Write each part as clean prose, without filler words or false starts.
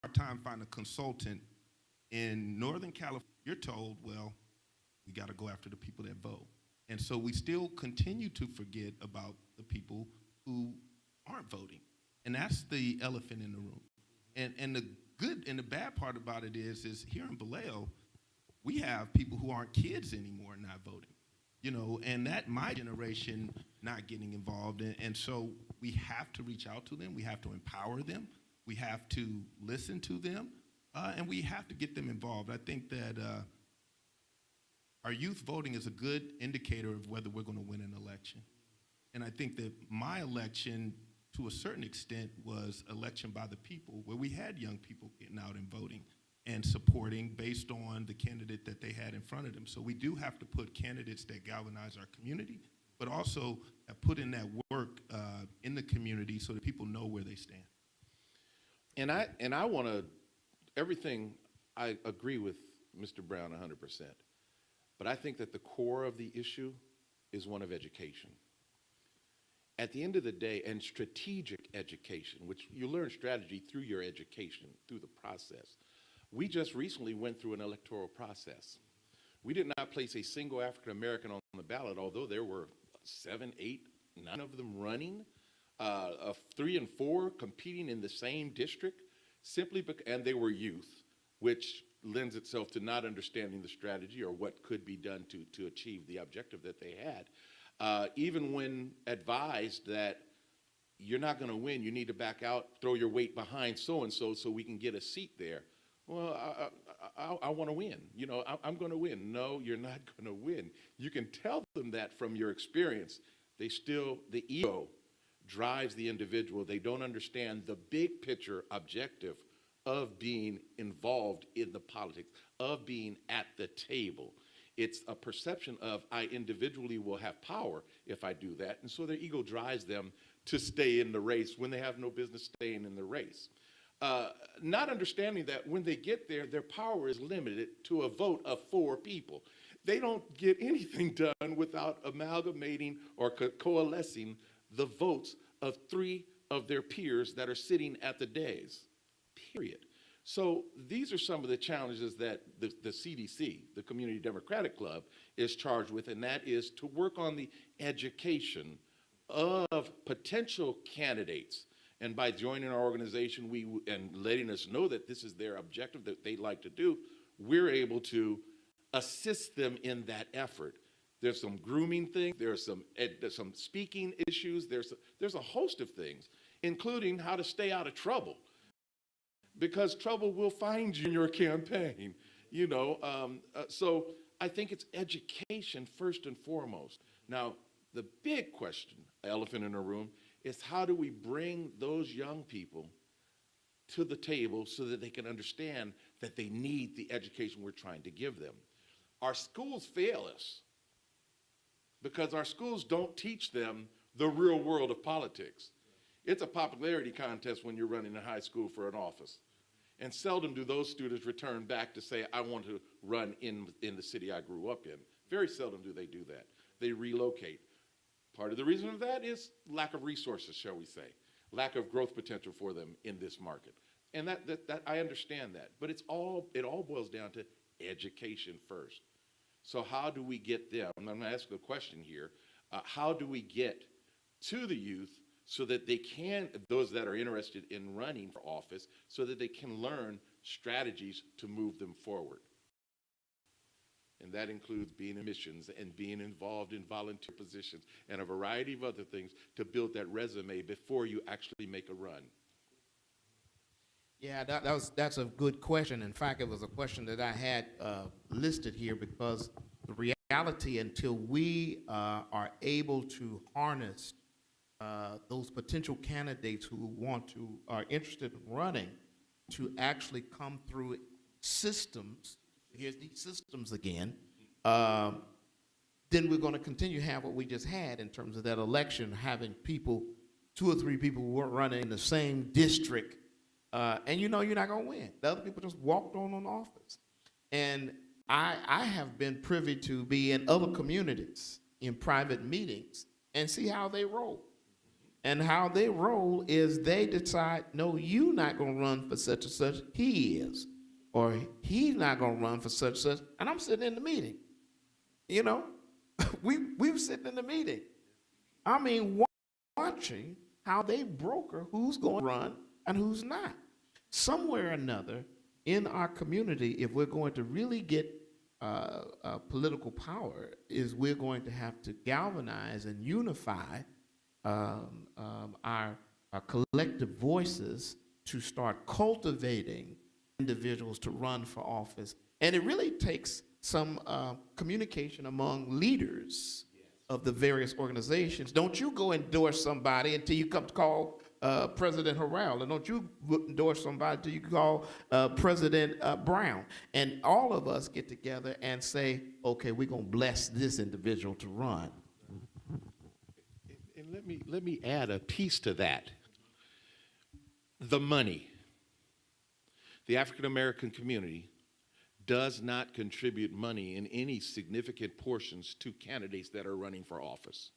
hard time finding a consultant in Northern California. You're told, well, we got to go after the people that vote. And so we still continue to forget about the people who aren't voting. And that's the elephant in the room. And the good and the bad part about it is here in Vallejo, we have people who aren't kids anymore not voting. You know, and that my generation not getting involved. And so we have to reach out to them. We have to empower them. We have to listen to them. And we have to get them involved. I think that our youth voting is a good indicator of whether we're going to win an election. And I think that my election, to a certain extent, was election by the people, where we had young people getting out and voting and supporting based on the candidate that they had in front of them. So we do have to put candidates that galvanize our community, but also put in that work in the community so that people know where they stand. And I want to, everything, I agree with Mr. Brown 100%. But I think that the core of the issue is one of education. At the end of the day, and strategic education, which you learn strategy through your education, through the process. We just recently went through an electoral process. We did not place a single African American on the ballot, although there were 7, 8, 9 of them running, 3 and 4 competing in the same district, simply because, and they were youth, which lends itself to not understanding the strategy or what could be done to achieve the objective that they had. Even when advised that you're not going to win, you need to back out, throw your weight behind so-and-so so we can get a seat there. Well, I want to win. You know, I'm going to win. No, you're not going to win. You can tell them that from your experience. They still, the ego drives the individual. They don't understand the big picture objective of being involved in the politics, of being at the table. It's a perception of I individually will have power if I do that. And so their ego drives them to stay in the race when they have no business staying in the race. Not understanding that when they get there, their power is limited to a vote of 4 people. They don't get anything done without amalgamating or coalescing the votes of 3 of their peers that are sitting at the dais, period. So these are some of the challenges that the CDC, the Community Democratic Club, is charged with, and that is to work on the education of potential candidates. And by joining our organization and letting us know that this is their objective that they'd like to do, we're able to assist them in that effort. There's some grooming things, there's some speaking issues, there's a host of things, including how to stay out of trouble. Because trouble will find you in your campaign, you know. So I think it's education first and foremost. Now, the big question, elephant in the room, is how do we bring those young people to the table so that they can understand that they need the education we're trying to give them. Our schools fail us because our schools don't teach them the real world of politics. It's a popularity contest when you're running in high school for an office. And seldom do those students return back to say, I want to run in the city I grew up in. Very seldom do they do that. They relocate. Part of the reason of that is lack of resources, shall we say, lack of growth potential for them in this market. And that I understand that, but it all boils down to education first. So how do we get them? I'm going to ask a question here. How do we get to the youth so that they can, those that are interested in running for office, so that they can learn strategies to move them forward? And that includes being in missions and being involved in volunteer positions and a variety of other things to build that resume before you actually make a run. Yeah, that's a good question. In fact, it was a question that I had listed here because the reality, until we are able to harness those potential candidates who are interested in running to actually come through systems, here's these systems again, then we're going to continue to have what we just had in terms of that election, having people, 2 or 3 people who weren't running in the same district, and you know you're not going to win. The other people just walked on office. And I have been privy to be in other communities in private meetings and see how they roll. And how they roll is they decide, no, you not going to run for such and such. He is. Or he's not going to run for such and such. And I'm sitting in the meeting. You know, we were sitting in the meeting. I mean, watching how they broker who's going to run and who's not. Somewhere or another in our community, if we're going to really get political power, is we're going to have to galvanize and unify our collective voices to start cultivating individuals to run for office. And it really takes some communication among leaders of the various organizations. Don't you go endorse somebody until you come to call President Harrell, and don't you endorse somebody until you call President Brown. And all of us get together and say, okay, we're going to bless this individual to run. And let me add a piece to that. The money. The African American community does not contribute money in any significant portions to candidates that are running for office.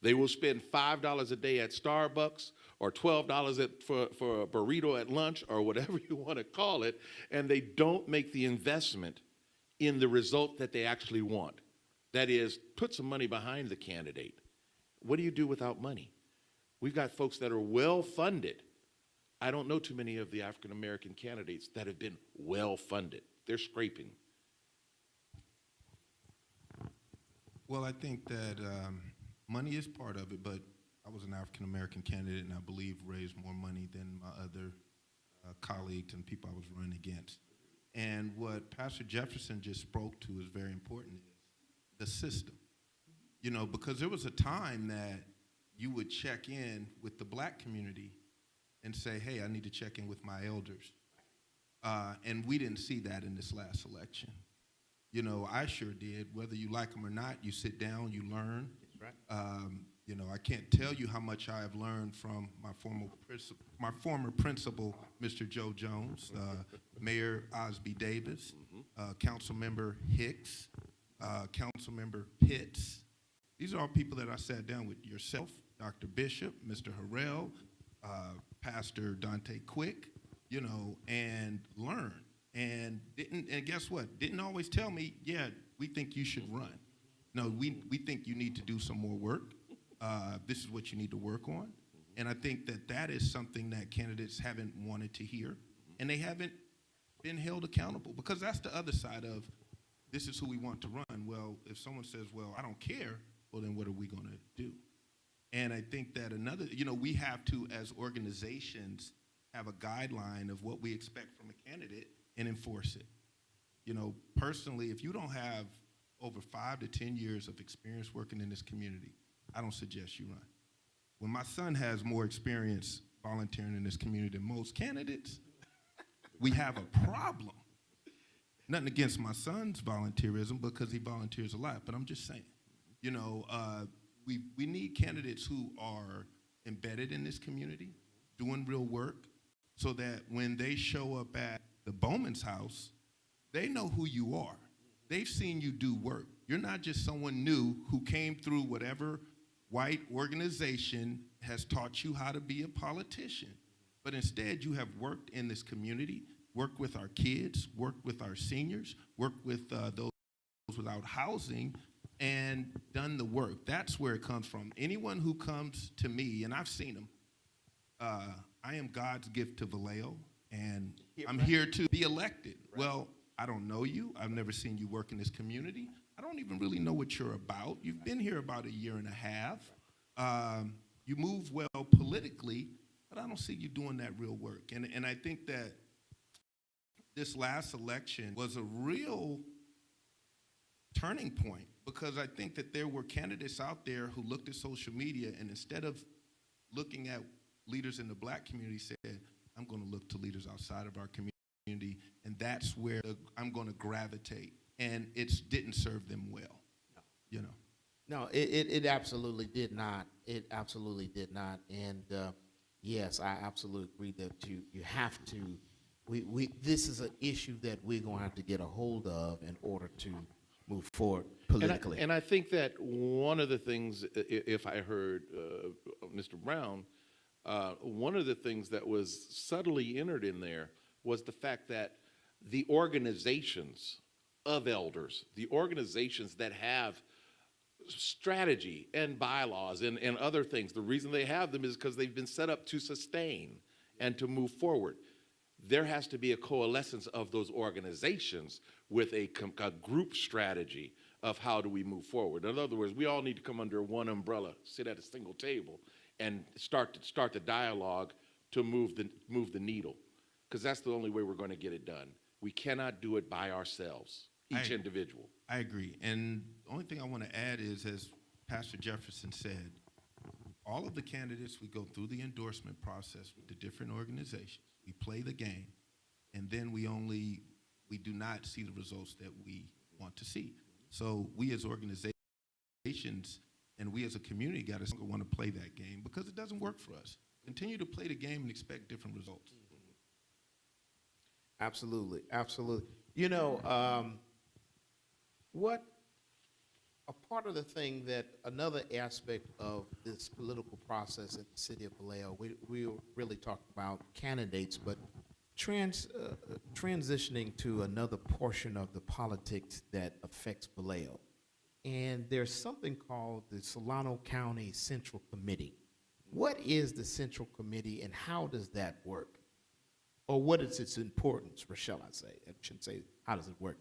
They will spend $5 a day at Starbucks or $12 for a burrito at lunch or whatever you want to call it, and they don't make the investment in the result that they actually want. That is, put some money behind the candidate. What do you do without money? We've got folks that are well-funded. I don't know too many of the African American candidates that have been well-funded. They're scraping. Well, I think that money is part of it, but I was an African-American candidate, and I believe raised more money than my other colleagues and people I was running against. And what Pastor Jefferson just spoke to is very important, the system. You know, because there was a time that you would check in with the black community and say, hey, I need to check in with my elders. And we didn't see that in this last election. You know, I sure did. Whether you like them or not, you sit down, you learn. That's right. You know, I can't tell you how much I have learned from my former principal, Mr. Joe Jones, Mayor Osby Davis, Councilmember Hicks, Councilmember Pitts. These are all people that I sat down with. Yourself, Dr. Bishop, Mr. Harrell, Pastor Dante Quick, you know, and learn. And guess what? Didn't always tell me, yeah, we think you should run. No, we think you need to do some more work. This is what you need to work on. And I think that is something that candidates haven't wanted to hear, and they haven't been held accountable, because that's the other side of this is who we want to run. Well, if someone says, well, I don't care, well, then what are we going to do? And I think that you know, we have to, as organizations, have a guideline of what we expect from a candidate and enforce it. You know, personally, if you don't have over 5 to 10 years of experience working in this community, I don't suggest you run. When my son has more experience volunteering in this community than most candidates, we have a problem. Nothing against my son's volunteerism, because he volunteers a lot, but I'm just saying, you know, we need candidates who are embedded in this community, doing real work, so that when they show up at the Bowman's house, they know who you are. They've seen you do work. You're not just someone new who came through whatever white organization has taught you how to be a politician, but instead you have worked in this community, worked with our kids, worked with our seniors, worked with those without housing, and done the work. That's where it comes from. Anyone who comes to me, and I've seen them, I am God's gift to Vallejo, and I'm here to be elected. Right. Well, I don't know you. I've never seen you work in this community. I don't even really know what you're about. You've been here about 1.5 years. You move well politically, but I don't see you doing that real work. And I think that this last election was a real turning point, because I think that there were candidates out there who looked at social media, and instead of looking at leaders in the black community, said, I'm going to look to leaders outside of our community, and that's where I'm going to gravitate. And it didn't serve them well, you know. No, it absolutely did not. It absolutely did not. And yes, I absolutely agree that you have to. This is an issue that we're going to have to get a hold of in order to move forward politically. And I think that one of the things, if I heard Mr. Brown, one of the things that was subtly entered in there was the fact that the organizations of elders, the organizations that have strategy and bylaws and other things, the reason they have them is because they've been set up to sustain and to move forward. There has to be a coalescence of those organizations with a group strategy of how do we move forward. In other words, we all need to come under one umbrella, sit at a single table, and start the dialogue to move the needle, because that's the only way we're going to get it done. We cannot do it by ourselves, each individual. I agree. And the only thing I want to add is, as Pastor Jefferson said, all of the candidates, we go through the endorsement process with the different organizations. We play the game, and then we do not see the results that we want to see. So we as organizations and we as a community got to want to play that game, because it doesn't work for us. Continue to play the game and expect different results. Absolutely, absolutely. You know, what a part of the thing that another aspect of this political process in the city of Vallejo, we really talked about candidates, but transitioning to another portion of the politics that affects Vallejo. And there's something called the Solano County Central Committee. What is the Central Committee and how does that work? Or what is its importance, or shall I say? I shouldn't say, how does it work?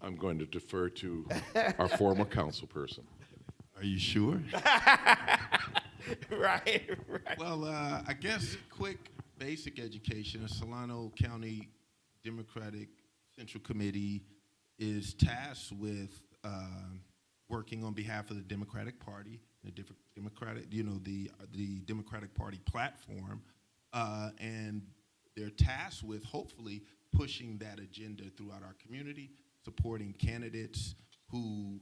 I'm going to defer to our former council person. Are you sure? Right. Well, I guess quick basic education. The Solano County Democratic Central Committee is tasked with working on behalf of the Democratic Party, the Democratic Party platform, and they're tasked with hopefully pushing that agenda throughout our community, supporting candidates who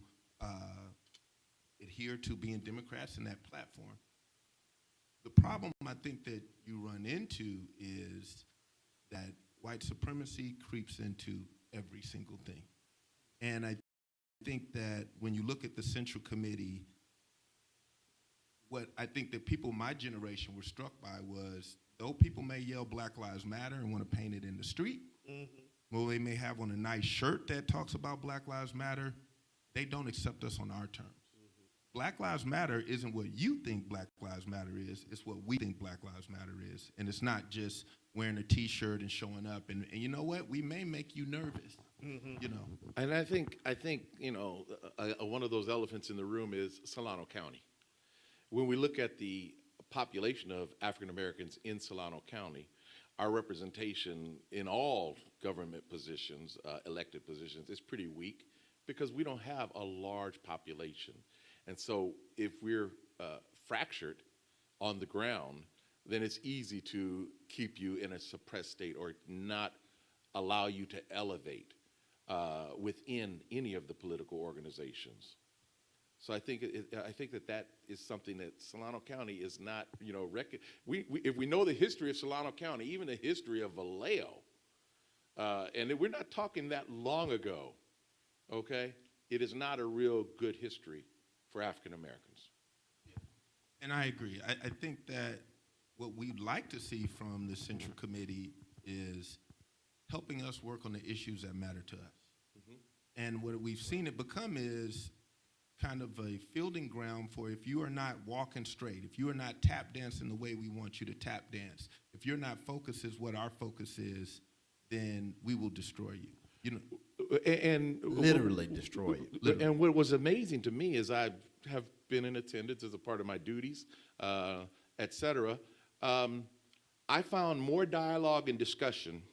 adhere to being Democrats in that platform. The problem I think that you run into is that white supremacy creeps into every single thing. And I think that when you look at the Central Committee, what I think that people my generation were struck by was, though people may yell Black Lives Matter and want to paint it in the street, well, they may have on a nice shirt that talks about Black Lives Matter, they don't accept us on our terms. Black Lives Matter isn't what you think Black Lives Matter is, it's what we think Black Lives Matter is. And it's not just wearing a t-shirt and showing up. And you know what? We may make you nervous, you know. And I think you know, one of those elephants in the room is Solano County. When we look at the population of African Americans in Solano County, our representation in all government positions, elected positions, is pretty weak because we don't have a large population. And so if we're fractured on the ground, then it's easy to keep you in a suppressed state or not allow you to elevate within any of the political organizations. So I think that is something that Solano County is not, you know, if we know the history of Solano County, even the history of Vallejo, and we're not talking that long ago, okay? It is not a real good history for African Americans. And I agree. I think that what we'd like to see from the Central Committee is helping us work on the issues that matter to us. And what we've seen it become is kind of a fielding ground for, if you are not walking straight, if you are not tap dancing the way we want you to tap dance, if you're not focused as what our focus is, then we will destroy you. You know, and Literally destroy you. Literally. And what was amazing to me is I have been in attendance as a part of my duties, et cetera. I found more dialogue and discussion,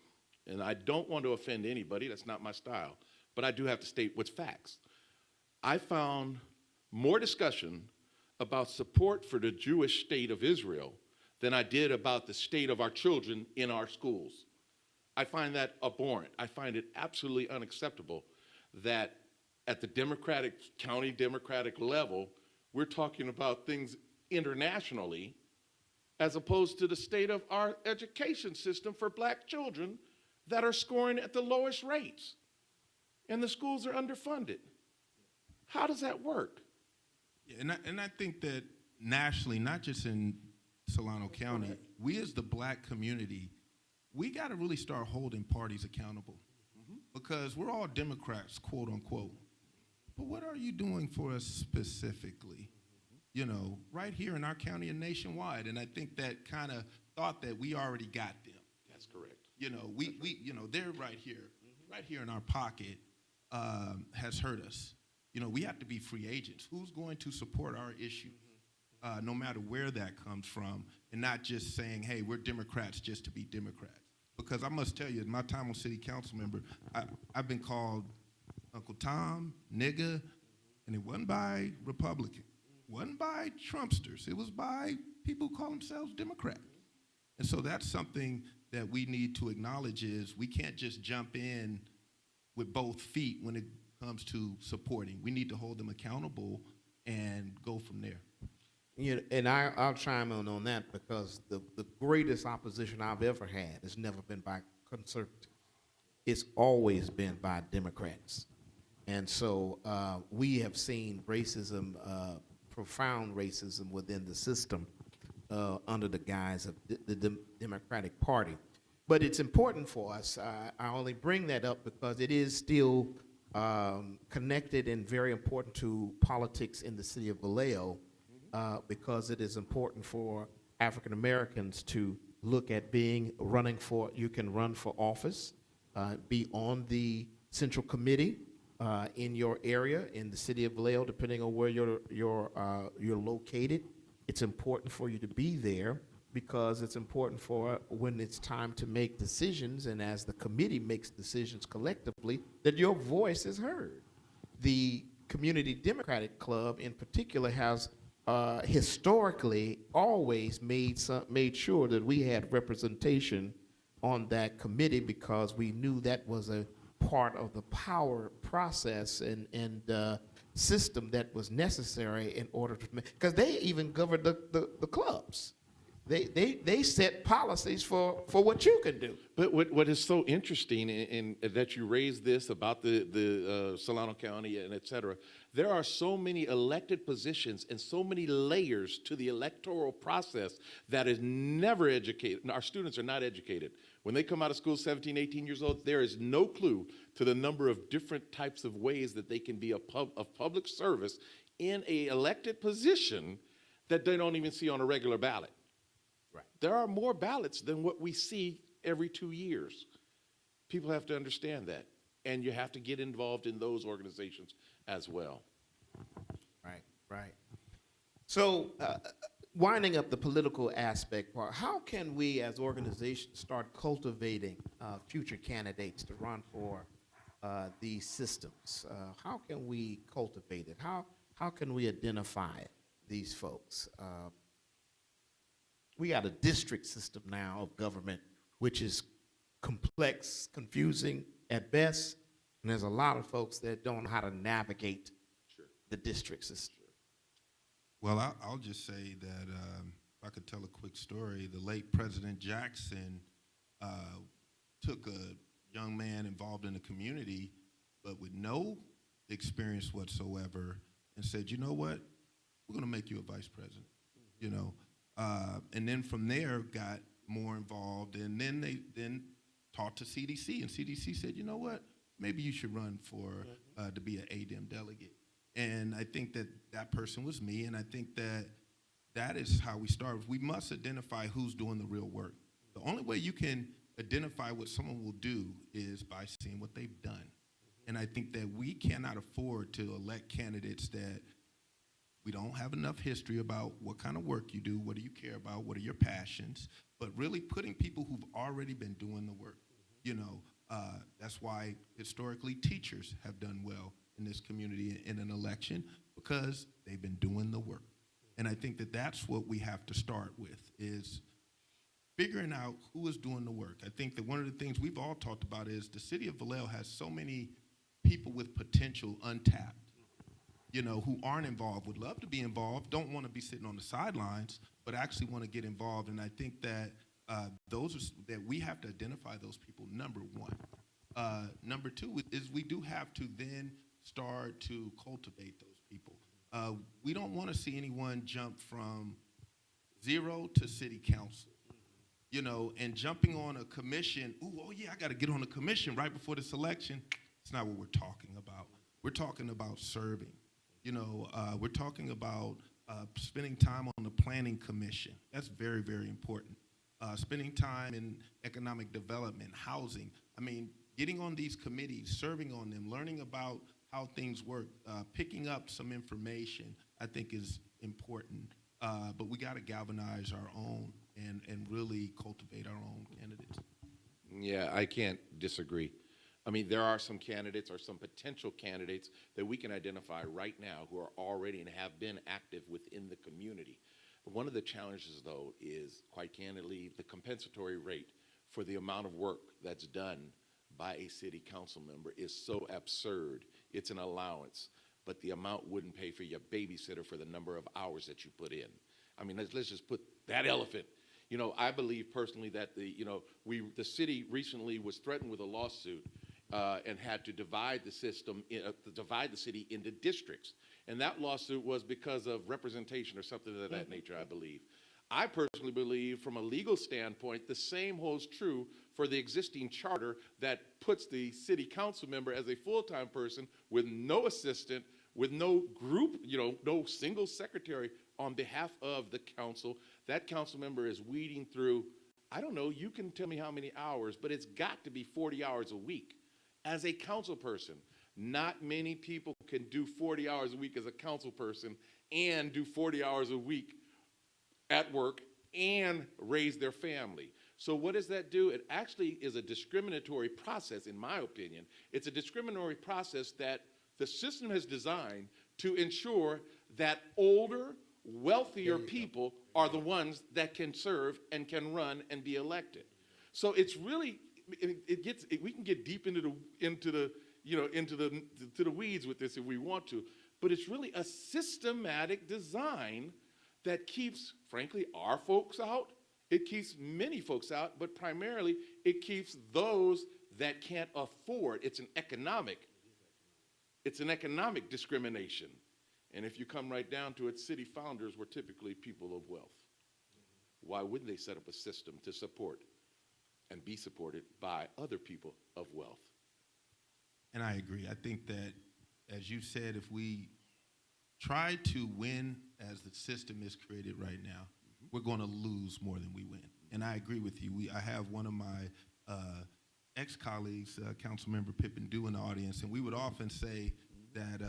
and I don't want to offend anybody, that's not my style, but I do have to state what's facts. I found more discussion about support for the Jewish state of Israel than I did about the state of our children in our schools. I find that abhorrent. I find it absolutely unacceptable that at the county Democratic level, we're talking about things internationally as opposed to the state of our education system for black children that are scoring at the lowest rates. And the schools are underfunded. How does that work? yeah, and I think that nationally, not just in Solano County, we as the black community, we got to really start holding parties accountable because we're all Democrats, quote unquote. But what are you doing for us specifically? You know, right here in our county and nationwide. And I think that kind of thought that we already got them. That's correct. You know, you know, they're right here in our pocket, has hurt us. You know, we have to be free agents. Who's going to support our issue, no matter where that comes from, and not just saying, hey, we're Democrats just to be Democrats. Because I must tell you, in my time on city council member, I've been called Uncle Tom, nigga, and it wasn't by Republican. It wasn't by Trumpsters. It was by people who call themselves Democrats. And so that's something that we need to acknowledge is we can't just jump in with both feet when it comes to supporting. We need to hold them accountable and go from there. You know, and I'll chime in on that because the greatest opposition I've ever had has never been by conservatives. It's always been by Democrats. And so we have seen racism, profound racism within the system under the guise of the Democratic Party. But it's important for us. I only bring that up because it is still connected and very important to politics in the city of Vallejo, because it is important for African Americans to look at running for, you can run for office, be on the central committee in your area, in the city of Vallejo, depending on where you're located. It's important for you to be there because it's important for when it's time to make decisions, and as the committee makes decisions collectively, that your voice is heard. The Community Democratic Club in particular has historically always made sure that we had representation on that committee because we knew that was a part of the power process and system that was necessary in order to make, because they even governed the clubs. They set policies for what you can do. But what is so interesting in that you raised this about the Solano County and et cetera, there are so many elected positions and so many layers to the electoral process that is never educated. Our students are not educated. When they come out of school 17, 18 years old, there is no clue to the number of different types of ways that they can be of public service in a elected position that they don't even see on a regular ballot. Right. There are more ballots than what we see every 2 years. People have to understand that. And you have to get involved in those organizations as well. Right. So winding up the political aspect part, how can we as organizations start cultivating future candidates to run for these systems? How can we cultivate it? How can we identify these folks? We got a district system now of government, which is complex, confusing at best, and there's a lot of folks that don't know how to navigate the district system. Well, I'll just say that if I could tell a quick story, the late President Jackson took a young man involved in the community, but with no experience whatsoever, and said, you know what, we're going to make you a vice president, you know. And then from there got more involved, and then they talked to CDC, and CDC said, you know what, maybe you should run for to be an ADEM delegate. And I think that person was me, and I think that is how we start. We must identify who's doing the real work. The only way you can identify what someone will do is by seeing what they've done. And I think that we cannot afford to elect candidates that we don't have enough history about what kind of work you do, what do you care about, what are your passions, but really putting people who've already been doing the work. You know, that's why historically teachers have done well in this community in an election, because they've been doing the work. And I think that that's what we have to start with, is figuring out who is doing the work. I think that one of the things we've all talked about is the city of Vallejo has so many people with potential untapped, you know, who aren't involved, would love to be involved, don't want to be sitting on the sidelines, but actually want to get involved. And I think that that we have to identify those people, number one. Number two is we do have to then start to cultivate those people. we don't want to see anyone jump from 0 to city council, and jumping on a commission. Ooh, oh yeah, I got to get on a commission right before this election. It's not what we're talking about. We're talking about serving. We're talking about spending time on the planning commission. That's very, very important. Spending time in economic development, housing. I mean, getting on these committees, serving on them, learning about how things work, picking up some information, I think is important. But we got to galvanize our own and really cultivate our own candidates. Yeah, I can't disagree. I mean, there are some candidates or some potential candidates that we can identify right now who are already and have been active within the community. One of the challenges, though, is, quite candidly, the compensatory rate for the amount of work that's done by a city council member is so absurd. It's an allowance, but the amount wouldn't pay for your babysitter for the number of hours that you put in. I mean, let's just put that elephant. I believe personally that the city recently was threatened with a lawsuit and had to divide the system, divide the city into districts. And that lawsuit was because of representation or something of that nature, I believe. I personally believe, from a legal standpoint, the same holds true for the existing charter that puts the city council member as a full-time person with no assistant, with no group, no single secretary on behalf of the council. That council member is weeding through, I don't know, you can tell me how many hours, but it's got to be 40 hours a week. As a council person, not many people can do 40 hours a week as a council person and do 40 hours a week at work and raise their family. So what does that do? It actually is a discriminatory process, in my opinion. It's a discriminatory process that the system has designed to ensure that older, wealthier people are the ones that can serve and can run and be elected. So it's really, we can get deep into the weeds with this if we want to, but it's really a systematic design that keeps, frankly, our folks out. It keeps many folks out, but primarily it keeps those that can't afford. It's an economic discrimination. And if you come right down to it, city founders were typically people of wealth. Why wouldn't they set up a system to support and be supported by other people of wealth? And I agree. I think that, as you said, if we try to win as the system is created right now, we're going to lose more than we win. And I agree with you. I have one of my ex-colleagues, Councilmember Pippin Dew, in the audience, and we would often say that,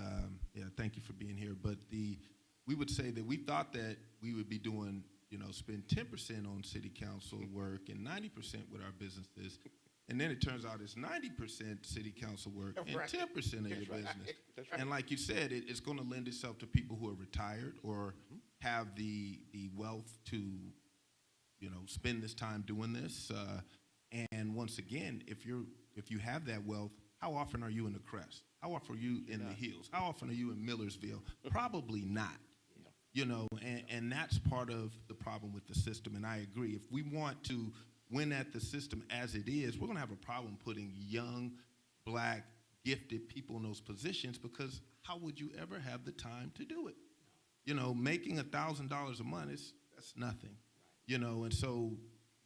thank you for being here, but we would say that we thought that we would be doing, spend 10% on city council work and 90% with our businesses. And then it turns out it's 90% city council work and 10% of your business. That's right. And like you said, it's going to lend itself to people who are retired or have the wealth to, spend this time doing this. And once again, if you have that wealth, how often are you in the Crest? How often are you in the Hills? How often are you in Millersville? Probably not. And that's part of the problem with the system. And I agree. If we want to win at the system as it is, we're going to have a problem putting young, black, gifted people in those positions, because how would you ever have the time to do it? Making $1,000 a month, that's nothing. And so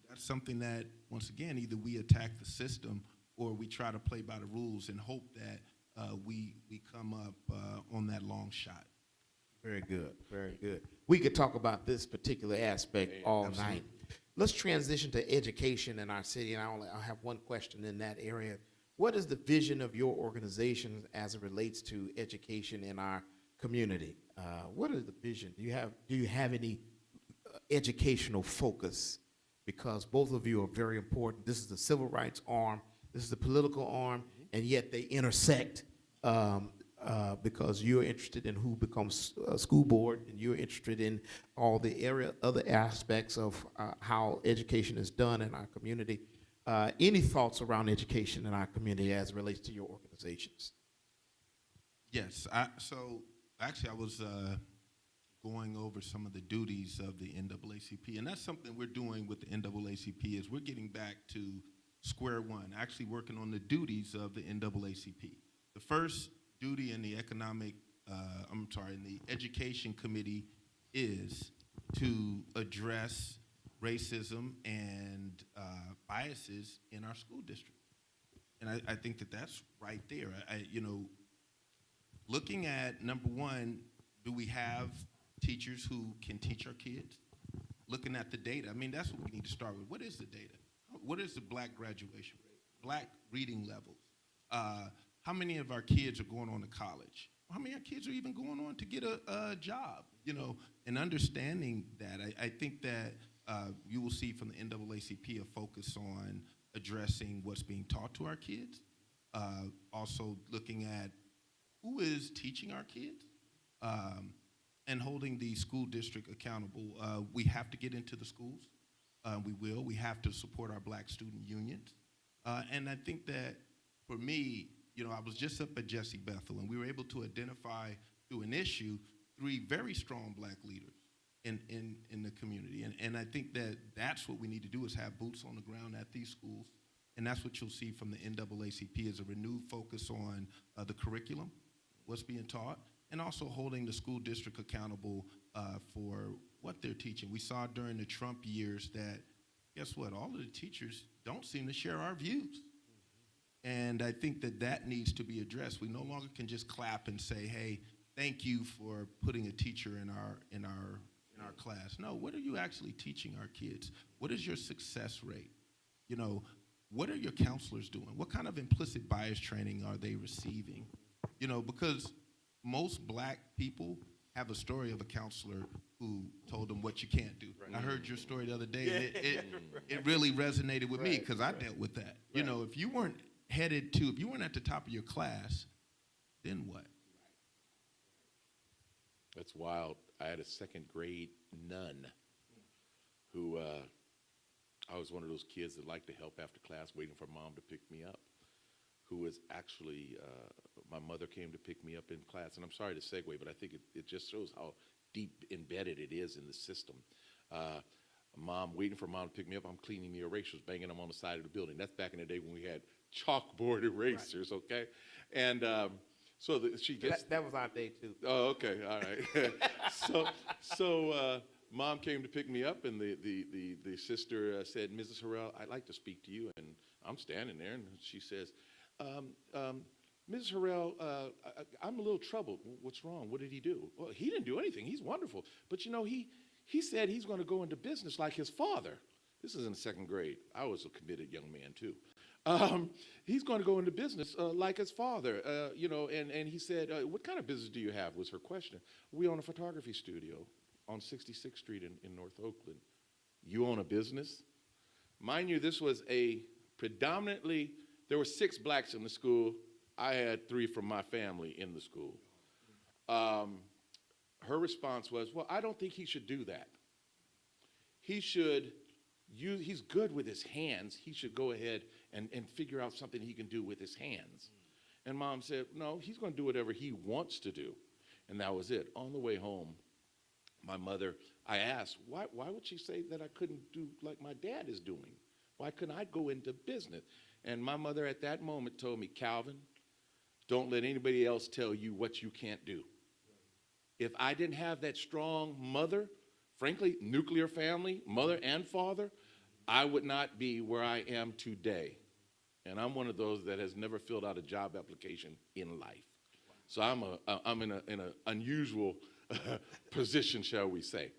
that's something that, once again, either we attack the system or we try to play by the rules and hope that we come up on that long shot. Very good, very good. We could talk about this particular aspect all night. Let's transition to education in our city, and I'll have one question in that area. What is the vision of your organization as it relates to education in our community? What is the vision? Do you have any educational focus? Because both of you are very important. This is the civil rights arm, this is the political arm, and yet they intersect because you're interested in who becomes a school board, and you're interested in all the other aspects of how education is done in our community. Any thoughts around education in our community as it relates to your organizations? Yes. So actually, I was going over some of the duties of the NAACP, and that's something we're doing with the NAACP is we're getting back to square one, actually working on the duties of the NAACP. The first duty in the economic I'm sorry, in the education committee is to address racism and biases in our school district. And I think that that's right there. Looking at, number one, do we have teachers who can teach our kids? Looking at the data, I mean, that's what we need to start with. What is the data? What is the Black graduation rate? Black reading levels? How many of our kids are going on to college? How many of our kids are even going on to get a job? And understanding that, I think that you will see from the NAACP a focus on addressing what's being taught to our kids, also looking at who is teaching our kids, and holding the school district accountable. We have to get into the schools. We will. We have to support our Black student unions. And I think that for me, I was just up at Jesse Bethel, and we were able to identify through an issue 3 very strong Black leaders in the community. And I think that that's what we need to do, is have boots on the ground at these schools. And that's what you'll see from the NAACP, is a renewed focus on the curriculum, what's being taught, and also holding the school district accountable for what they're teaching. We saw during the Trump years that, guess what, all of the teachers don't seem to share our views. And I think that that needs to be addressed. We no longer can just clap and say, hey, thank you for putting a teacher in our class. No, what are you actually teaching our kids? What is your success rate? What are your counselors doing? What kind of implicit bias training are they receiving? Because most Black people have a story of a counselor who told them what you can't do. Right. I heard your story the other day, and it really resonated with me, because I dealt with that. Right. If you weren't if you weren't at the top of your class, then what? That's wild. I had a second grade nun who, I was one of those kids that liked to help after class, waiting for mom to pick me up, who was actually, my mother came to pick me up in class. And I'm sorry to segue, but I think it just shows how deep embedded it is in the system. Waiting for mom to pick me up, I'm cleaning the erasers, banging them on the side of the building. That's back in the day when we had chalkboard erasers, right. Okay? And she gets... That was our day, too. Oh, okay, all right. so mom came to pick me up, and the sister said, Mrs. Harrell, I'd like to speak to you. And I'm standing there, and she says, Mrs. Harrell, I'm a little troubled. What's wrong? What did he do? Well, he didn't do anything. He's wonderful. But, he said he's going to go into business like his father. This is in the second grade. I was a committed young man, too. He's going to go into business like his father, and he said, what kind of business do you have, was her question. We own a photography studio on 66th Street in North Oakland. You own a business? Mind you, this was predominantly, there were 6 Blacks in the school. I had 3 from my family in the school. Her response was, well, I don't think he should do that. He's good with his hands. He should go ahead and figure out something he can do with his hands. And mom said, no, he's going to do whatever he wants to do. And that was it. On the way home, my mother, I asked, why would she say that I couldn't do like my dad is doing? Why couldn't I go into business? And my mother at that moment told me, Calvin, don't let anybody else tell you what you can't do. If I didn't have that strong mother, frankly, nuclear family, mother and father, I would not be where I am today. And I'm one of those that has never filled out a job application in life. So I'm in an unusual position, shall we say.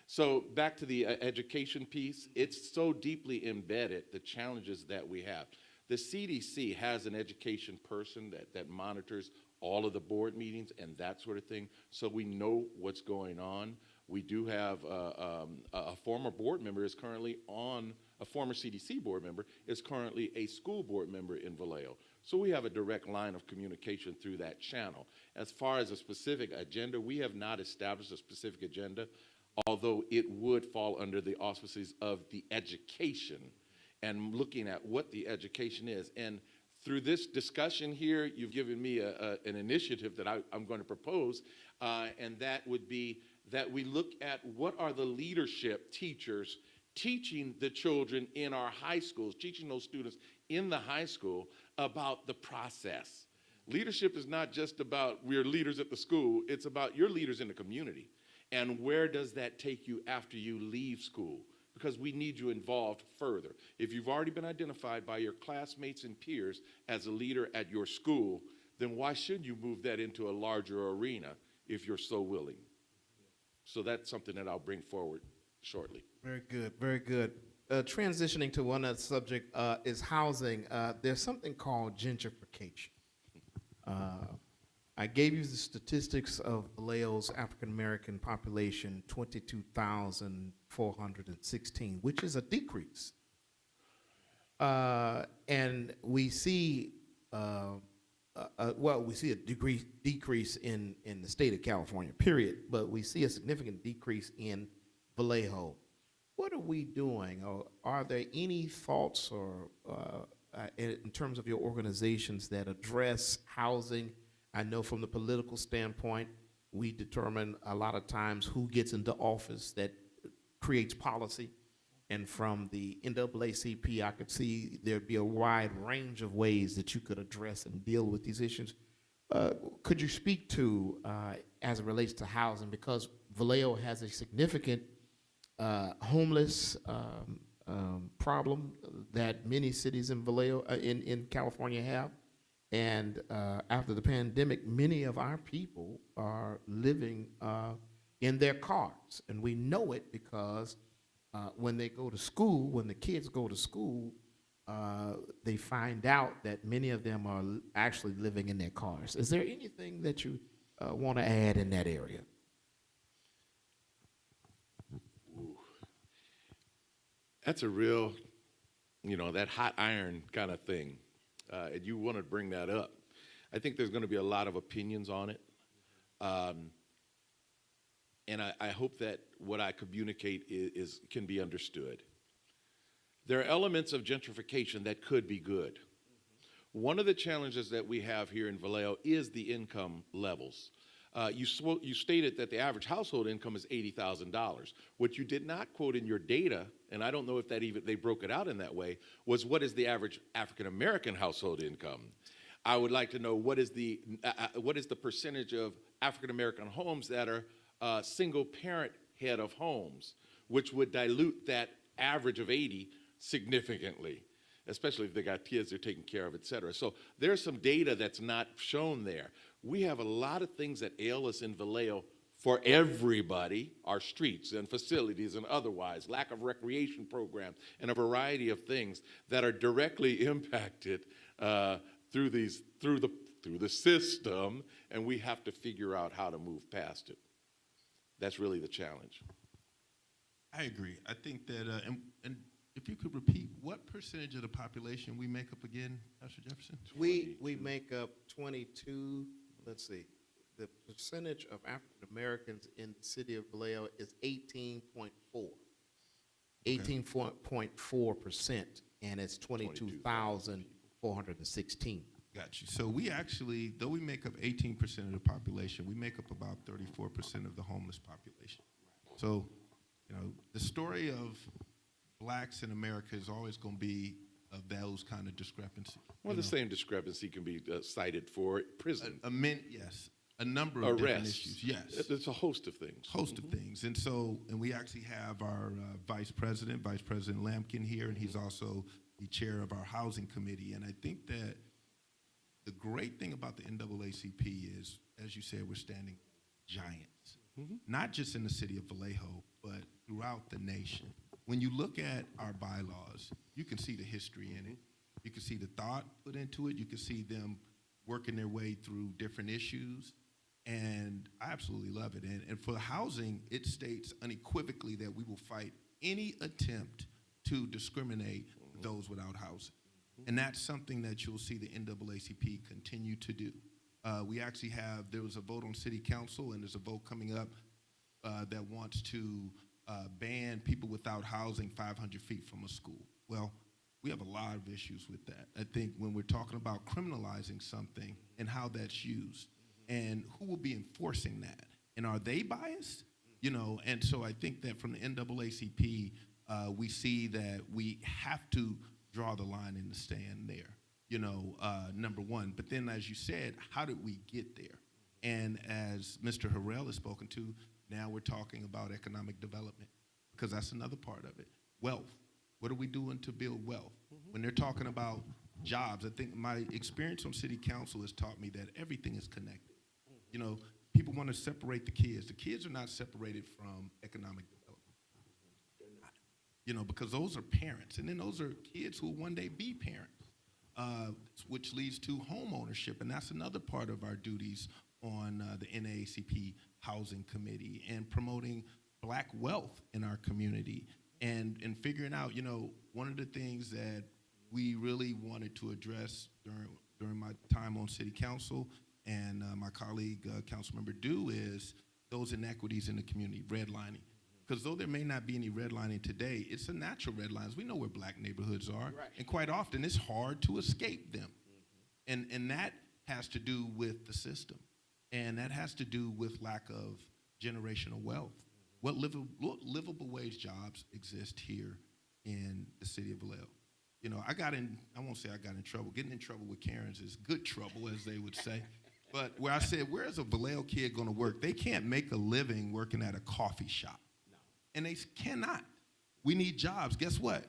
So back to the education piece, it's so deeply embedded, the challenges that we have. The CDC has an education person that monitors all of the board meetings and that sort of thing, so we know what's going on. We do have a former board member is currently on, a former CDC board member is currently a school board member in Vallejo. So we have a direct line of communication through that channel. As far as a specific agenda, we have not established a specific agenda, although it would fall under the auspices of the education and looking at what the education is. And through this discussion here, you've given me an initiative that I'm going to propose, and that would be that we look at what are the leadership teachers teaching the children in our high schools, teaching those students in the high school about the process. Leadership is not just about we're leaders at the school, it's about your leaders in the community. And where does that take you after you leave school? Because we need you involved further. If you've already been identified by your classmates and peers as a leader at your school, then why shouldn't you move that into a larger arena if you're so willing? So that's something that I'll bring forward shortly. Very good, very good. Transitioning to one other subject is housing. There's something called gentrification. I gave you the statistics of Vallejo's African-American population, 22,416, which is a decrease. And we see, we see a decrease in the state of California, period, but we see a significant decrease in Vallejo. What are we doing? Or are there any thoughts or in terms of your organizations that address housing? I know from the political standpoint, we determine a lot of times who gets into office that creates policy. And from the NAACP, I could see there'd be a wide range of ways that you could address and deal with these issues. Could you speak to, as it relates to housing, because Vallejo has a significant homeless problem that many cities in Vallejo, in California have. And after the pandemic, many of our people are living in their cars. And we know it because when they go to school, when the kids go to school, they find out that many of them are actually living in their cars. Is there anything that you want to add in that area? Ooh. That's a real, that hot iron kind of thing. And you want to bring that up. I think there's going to be a lot of opinions on it. And I hope that what I communicate can be understood. There are elements of gentrification that could be good. One of the challenges that we have here in Vallejo is the income levels. You stated that the average household income is $80,000. What you did not quote in your data, and I don't know if that even they broke it out in that way, was what is the average African-American household income? I would like to know what is the percentage of African-American homes that are single-parent head of homes, which would dilute that average of 80 significantly, especially if they got kids they're taking care of, et cetera. So there's some data that's not shown there. We have a lot of things that ail us in Vallejo for everybody, our streets and facilities and otherwise, lack of recreation programs and a variety of things that are directly impacted through the system, and we have to figure out how to move past it. That's really the challenge. I agree. I think that, and if you could repeat, what percentage of the population we make up again, Pastor Jefferson? We make up 22, let's see, the percentage of African Americans in the city of Vallejo is 18.4. 18.4%, and it's 22,416. Got you. So we actually, though we make up 18% of the population, we make up about 34% of the homeless population. So, the story of blacks in America is always going to be of those kind of discrepancies. Well, the same discrepancy can be cited for prison. Yes, a number of different issues. Yes, it's a host of things. Of things, and we actually have our Vice President Lampkin here, and he's also the chair of our housing committee. And I think that the great thing about the NAACP is, as you said, we're standing giants, not just in the city of Vallejo, but throughout the nation. When you look at our bylaws, you can see the history in it. You can see the thought put into it. You can see them working their way through different issues. And I absolutely love it. And for housing, it states unequivocally that we will fight any attempt to discriminate those without housing. And that's something that you'll see the NAACP continue to do. We actually there was a vote on city council, and there's a vote coming up that wants to ban people without housing 500 feet from a school. Well, we have a lot of issues with that. I think when we're talking about criminalizing something and how that's used, and who will be enforcing that, and are they biased? And so I think that from the NAACP, we see that we have to draw the line in the sand there. number one. But then, as you said, how did we get there? And as Mr. Harrell has spoken to, now we're talking about economic development, because that's another part of it. Wealth. What are we doing to build wealth? When they're talking about jobs, I think my experience on city council has taught me that everything is connected. People want to separate the kids. The kids are not separated from economic development. Because those are parents, and then those are kids who will one day be parents, which leads to home ownership, and that's another part of our duties on the NAACP Housing Committee, and promoting Black wealth in our community, and figuring out, one of the things that we really wanted to address during my time on city council, and my colleague, Councilmember Dew, is those inequities in the community, redlining. Because though there may not be any redlining today, it's a natural redlines. We know where Black neighborhoods are, right. And quite often it's hard to escape them. And that has to do with the system. And that has to do with lack of generational wealth. What livable wage jobs exist here in the city of Vallejo? I won't say I got in trouble. Getting in trouble with Karens is good trouble, as they would say. But where I said, where is a Vallejo kid going to work? They can't make a living working at a coffee shop. And they cannot. We need jobs. Guess what?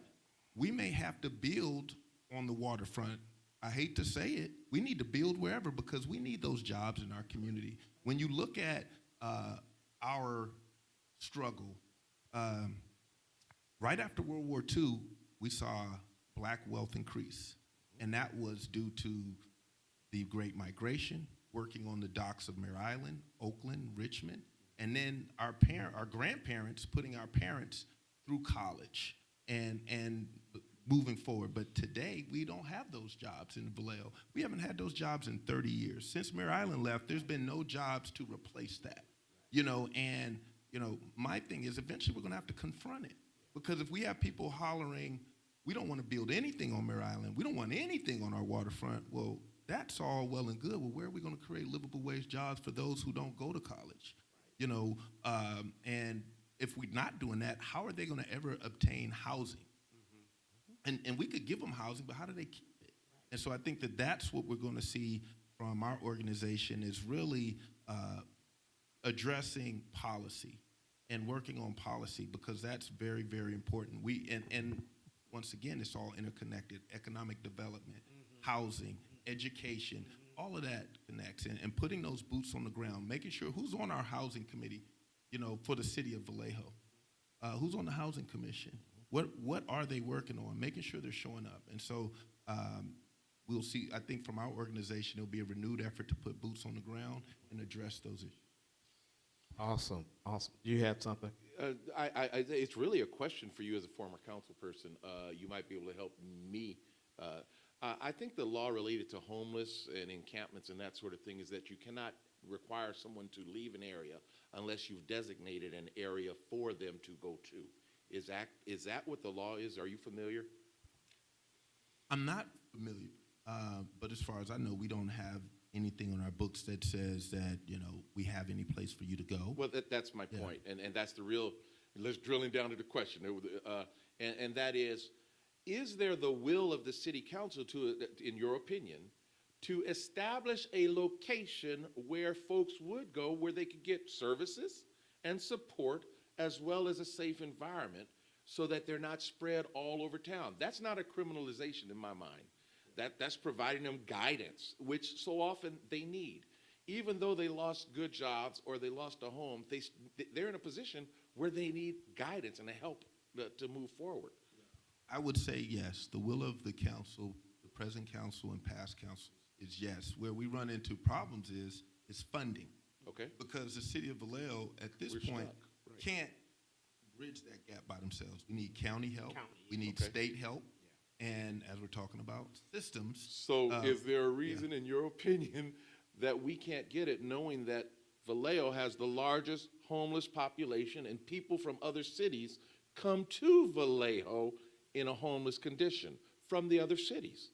We may have to build on the waterfront. I hate to say it. We need to build wherever, because we need those jobs in our community. When you look at our struggle, right after World War II, we saw Black wealth increase. And that was due to the Great Migration, working on the docks of Mare Island, Oakland, Richmond, and then our grandparents putting our parents through college and moving forward. But today, we don't have those jobs in Vallejo. We haven't had those jobs in 30 years. Since Mare Island left, there's been no jobs to replace that. My thing is, eventually we're gonna have to confront it. Because if we have people hollering, we don't wanna build anything on Mare Island, we don't want anything on our waterfront, well, that's all well and good. Well, where are we gonna create livable wage jobs for those who don't go to college? And if we're not doing that, how are they gonna ever obtain housing? And we could give them housing, but how do they keep it? And so I think that that's what we're gonna see from our organization, is really addressing policy and working on policy, because that's very, very important. And once again, it's all interconnected: economic development, housing, education, all of that connects. And putting those boots on the ground, making sure who's on our housing committee, for the city of Vallejo, who's on the housing commission, what are they working on, making sure they're showing up. And so we'll see, I think from our organization, there'll be a renewed effort to put boots on the ground and address those issues. Awesome. You had something? It's really a question for you as a former council person. You might be able to help me. I think the law related to homeless and encampments and that sort of thing is that you cannot require someone to leave an area unless you've designated an area for them to go to. Is that what the law is? Are you familiar? I'm not familiar, but as far as I know, we don't have anything on our books that says that, we have any place for you to go. Well, that's my point, and that's the real, let's drilling down to the question, and that is there the will of the city council to, in your opinion, to establish a location where folks would go, where they could get services and support, as well as a safe environment, so that they're not spread all over town? That's not a criminalization in my mind. That's providing them guidance, which so often they need. Even though they lost good jobs or they lost a home, they're in a position where they need guidance and help to move forward. I would say yes. The will of the council, the present council and past councils, is yes. Where we run into problems is funding. Okay. Because the city of Vallejo at this point can't bridge that gap by themselves. We need county help. We need state help. And as we're talking about systems. So is there a reason, in your opinion, that we can't get it, knowing that Vallejo has the largest homeless population and people from other cities come to Vallejo in a homeless condition from the other cities?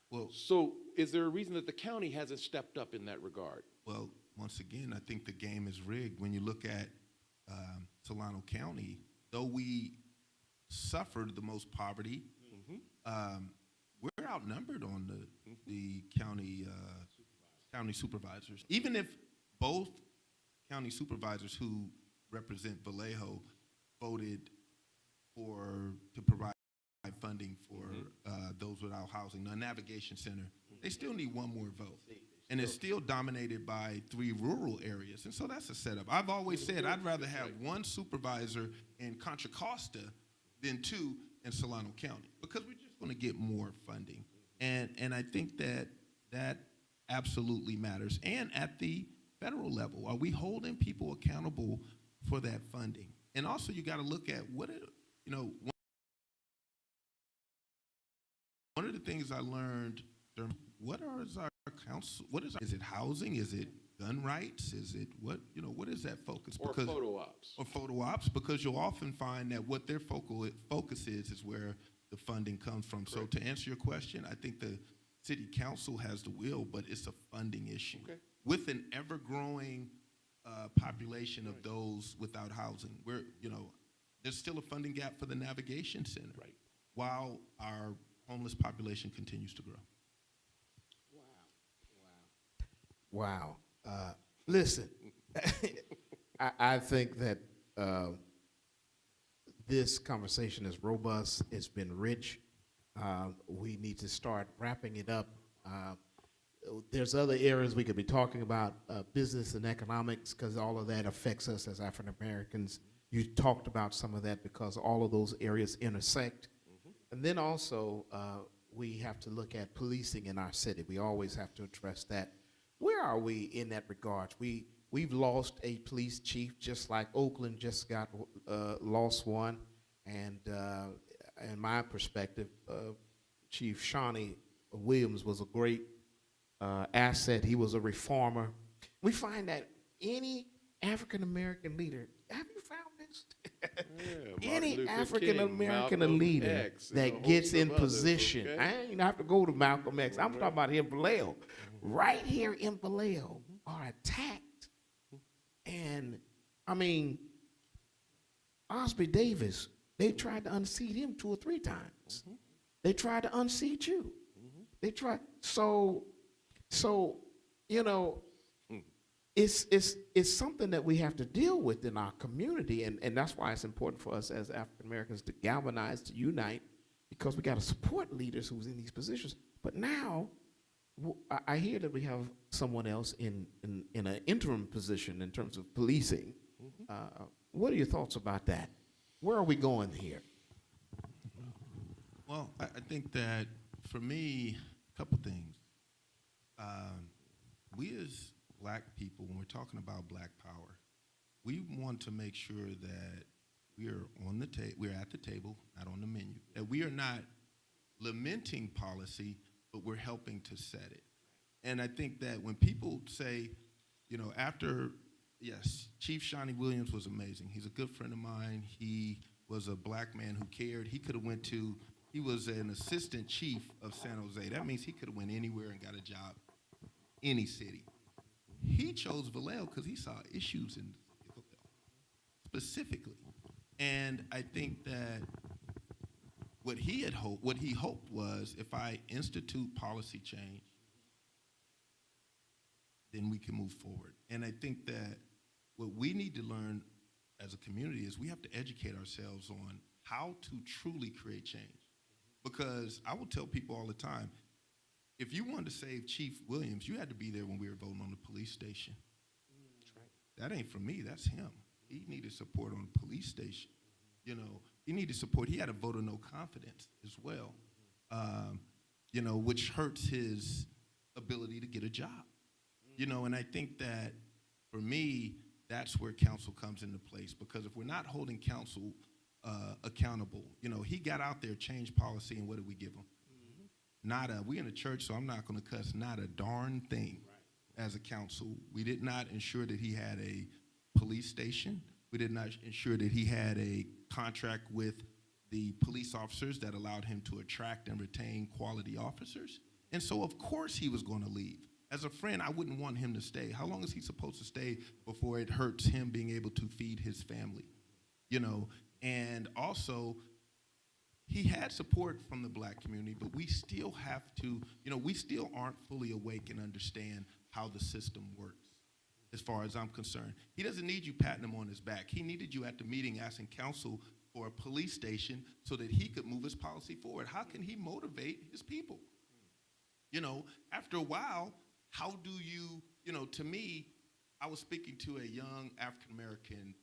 Well, so is there a reason that the county hasn't stepped up in that regard? Well, once again, I think the game is rigged. When you look at Solano County, though we suffered the most poverty, we're outnumbered on the county supervisors. Even if both county supervisors who represent Vallejo voted to provide funding for those without housing, the navigation center, they still need one more vote. And it's still dominated by 3 rural areas. And so that's a setup. I've always said I'd rather have one supervisor in Contra Costa than 2 in Solano County, because we're just going to get more funding. And I think that absolutely matters. And at the federal level, are we holding people accountable for that funding? And also, you got to look at one of the things I learned during, is it housing? Is it gun rights? Is it what is that focus? Or photo ops. Or photo ops, because you'll often find that what their focus is where the funding comes from. Correct. So to answer your question, I think the city council has the will, but it's a funding issue. Okay. With an ever-growing population of those without housing, there's still a funding gap for the navigation center, right, while our homeless population continues to grow. Wow. Listen, I think that this conversation is robust. It's been rich. We need to start wrapping it up. There's other areas we could be talking about, business and economics, because all of that affects us as African Americans. You talked about some of that because all of those areas intersect. And then also, we have to look at policing in our city. We always have to address that. Where are we in that regard? We've lost a police chief, just like Oakland just lost one. And in my perspective, Chief Shawnee Williams was a great asset. He was a reformer. We find that any African-American leader, have you found this? Yeah, any African-American leader X, that gets in position, okay? I ain't even have to go to Malcolm X. I'm talking about here in Vallejo. Right here in Vallejo are attacked. And, I mean, Osby Davis, they tried to unseat him 2 or 3 times. They tried to unseat you. They tried. So it's something that we have to deal with in our community, and that's why it's important for us as African Americans to galvanize, to unite, because we got to support leaders who's in these positions. But now, I hear that we have someone else in an interim position in terms of policing. What are your thoughts about that? Where are we going here? Well, I think that for me, a couple things. We as black people, when we're talking about black power, we want to make sure that we're at the table, not on the menu. That we are not lamenting policy, but we're helping to set it. And I think that when people say, yes, Chief Shawnee Williams was amazing. He's a good friend of mine. He was a black man who cared. He was an assistant chief of San Jose. That means he could have went anywhere and got a job, any city. He chose Vallejo because he saw issues in Vallejo, specifically. And I think that what he hoped was, if I institute policy change, then we can move forward. And I think that what we need to learn as a community is we have to educate ourselves on how to truly create change. Because I will tell people all the time, if you wanted to save Chief Williams, you had to be there when we were voting on the police station. That's right. That ain't from me, that's him. He needed support on the police station. He needed support. He had a vote of no confidence as well, which hurts his ability to get a job. And I think that for me, that's where council comes into place, because if we're not holding council accountable, he got out there, changed policy, and what did we give him? We in a church, so I'm not going to cuss, not a darn thing. Right. As a council. We did not ensure that he had a police station. We did not ensure that he had a contract with the police officers that allowed him to attract and retain quality officers. And so, of course, he was going to leave. As a friend, I wouldn't want him to stay. How long is he supposed to stay before it hurts him being able to feed his family? And also, he had support from the black community, but we still have to, we still aren't fully awake and understand how the system works, as far as I'm concerned. He doesn't need you patting him on his back. He needed you at the meeting asking counsel for a police station so that he could move his policy forward. How can he motivate his people? After a while, how do you, to me, I was speaking to a young African-American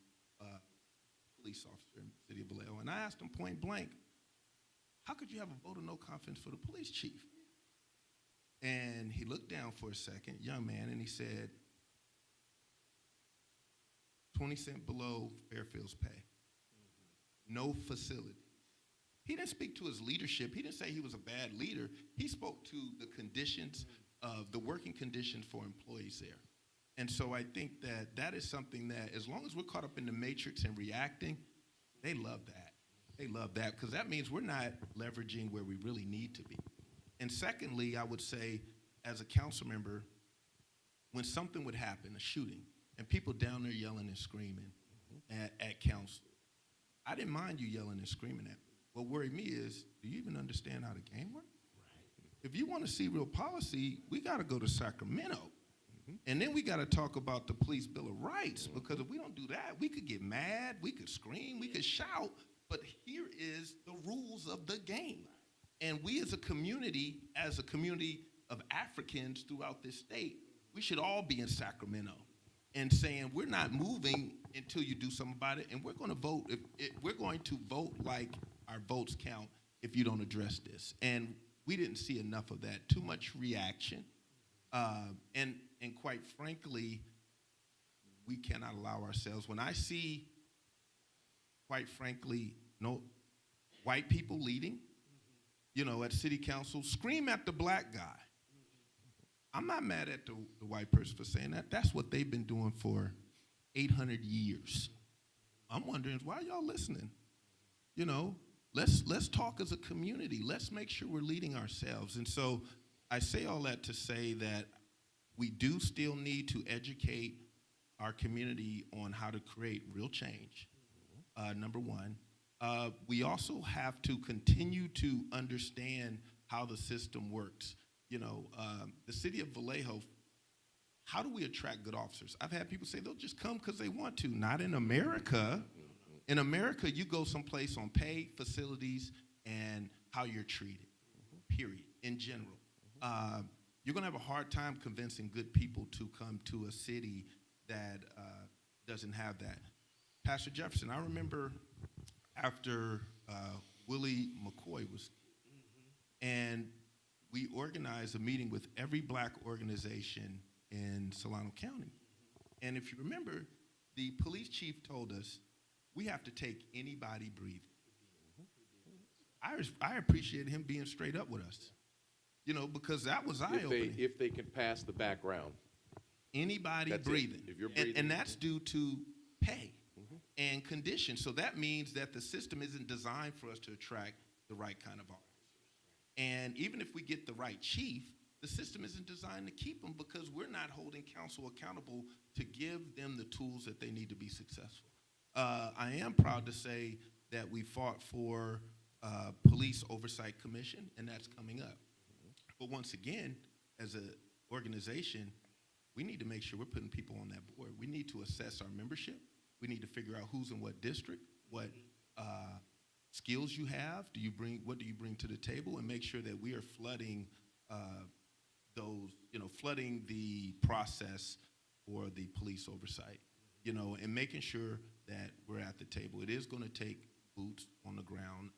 police officer in the city of Vallejo, and I asked him point blank, how could you have a vote of no confidence for the police chief? And he looked down for a second, young man, and he said, 20 cents below Fairfield's pay. No facility. He didn't speak to his leadership. He didn't say he was a bad leader. He spoke to the conditions of the working conditions for employees there. And so I think that that is something that, as long as we're caught up in the matrix and reacting, they love that. They love that because that means we're not leveraging where we really need to be. And secondly, I would say, as a council member, when something would happen, a shooting, and people down there yelling and screaming at council, I didn't mind you yelling and screaming at me. What worried me is, do you even understand how the game works? Right. If you want to see real policy, we got to go to Sacramento. And then we got to talk about the Police Bill of Rights, because if we don't do that, we could get mad, we could scream, we could shout, but here is the rules of the game. And we as a community of Africans throughout this state, we should all be in Sacramento and saying, we're not moving until you do something about it, and we're going to vote. We're going to vote like our votes count if you don't address this. And we didn't see enough of that. Too much reaction. And quite frankly, we cannot allow ourselves. When I see, quite frankly, no white people leading, at city council, scream at the black guy. I'm not mad at the white person for saying that. That's what they've been doing for 800 years. I'm wondering, why y'all listening? Let's talk as a community. Let's make sure we're leading ourselves. And so I say all that to say that we do still need to educate our community on how to create real change, number one. We also have to continue to understand how the system works. The city of Vallejo, how do we attract good officers? I've had people say they'll just come because they want to. Not in America. In America, you go someplace on pay, facilities, and how you're treated, period, in general. You're going to have a hard time convincing good people to come to a city that doesn't have that. Pastor Jefferson, I remember after Willie McCoy was, and we organized a meeting with every black organization in Solano County. And if you remember, the police chief told us, we have to take anybody breathing. I appreciate him being straight up with us, because that was eye-opening. If they can pass the background. Anybody That's breathing. If you're breathing. And that's due to pay and conditions. So that means that the system isn't designed for us to attract the right kind of officers. And even if we get the right chief, the system isn't designed to keep them because we're not holding council accountable to give them the tools that they need to be successful. I am proud to say that we fought for Police Oversight Commission, and that's coming up. But once again, as an organization, we need to make sure we're putting people on that board. We need to assess our membership. We need to figure out who's in what district, what skills you have. What do you bring to the table, and make sure that we are flooding flooding the process for the police oversight, and making sure that we're at the table. It is going to take boots on the ground.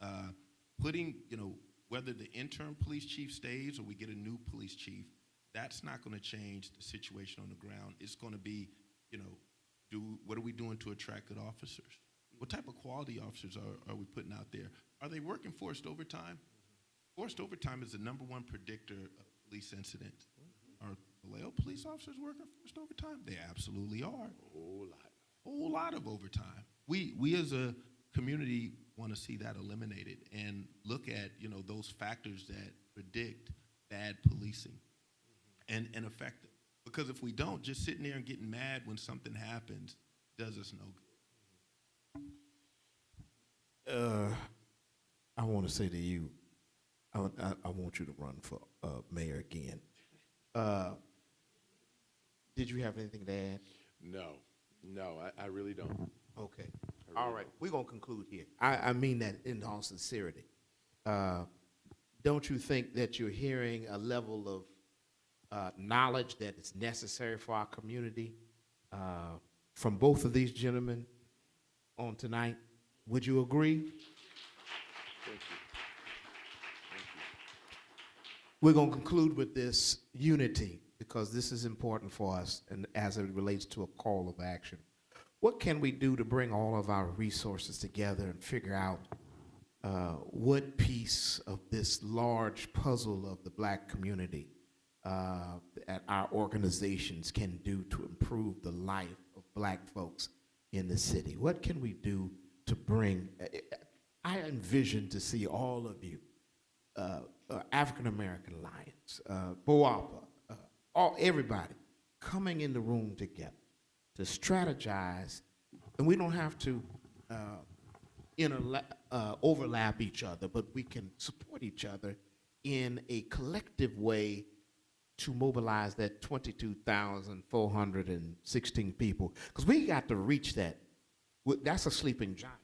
Whether the interim police chief stays or we get a new police chief, that's not going to change the situation on the ground. It's going to be, what are we doing to attract good officers? What type of quality officers are we putting out there? Are they working forced overtime? Forced overtime is the #1 predictor of police incidents. Are Vallejo police officers working forced overtime? They absolutely are. A whole lot. Whole lot of overtime. We as a community want to see that eliminated and look at those factors that predict bad policing and affect it. Because if we don't, just sitting there and getting mad when something happens does us no good. I want to say to you, I want you to run for mayor again. Did you have anything to add? No, I really don't. Okay. I All really right. We're going to conclude here. I mean that in all sincerity. Don't you think that you're hearing a level of knowledge that is necessary for our community from both of these gentlemen on tonight? Would you agree? Thank you. We're going to conclude with this unity because this is important for us and as it relates to a call of action. What can we do to bring all of our resources together and figure out what piece of this large puzzle of the black community that our organizations can do to improve the life of black folks in the city? What can we do to bring, I envision to see all of you, African American Alliance, BOAPA, everybody coming in the room together to strategize, and we don't have to overlap each other, but we can support each other in a collective way to mobilize that 22,416 people, because we got to reach that. That's a sleeping giant.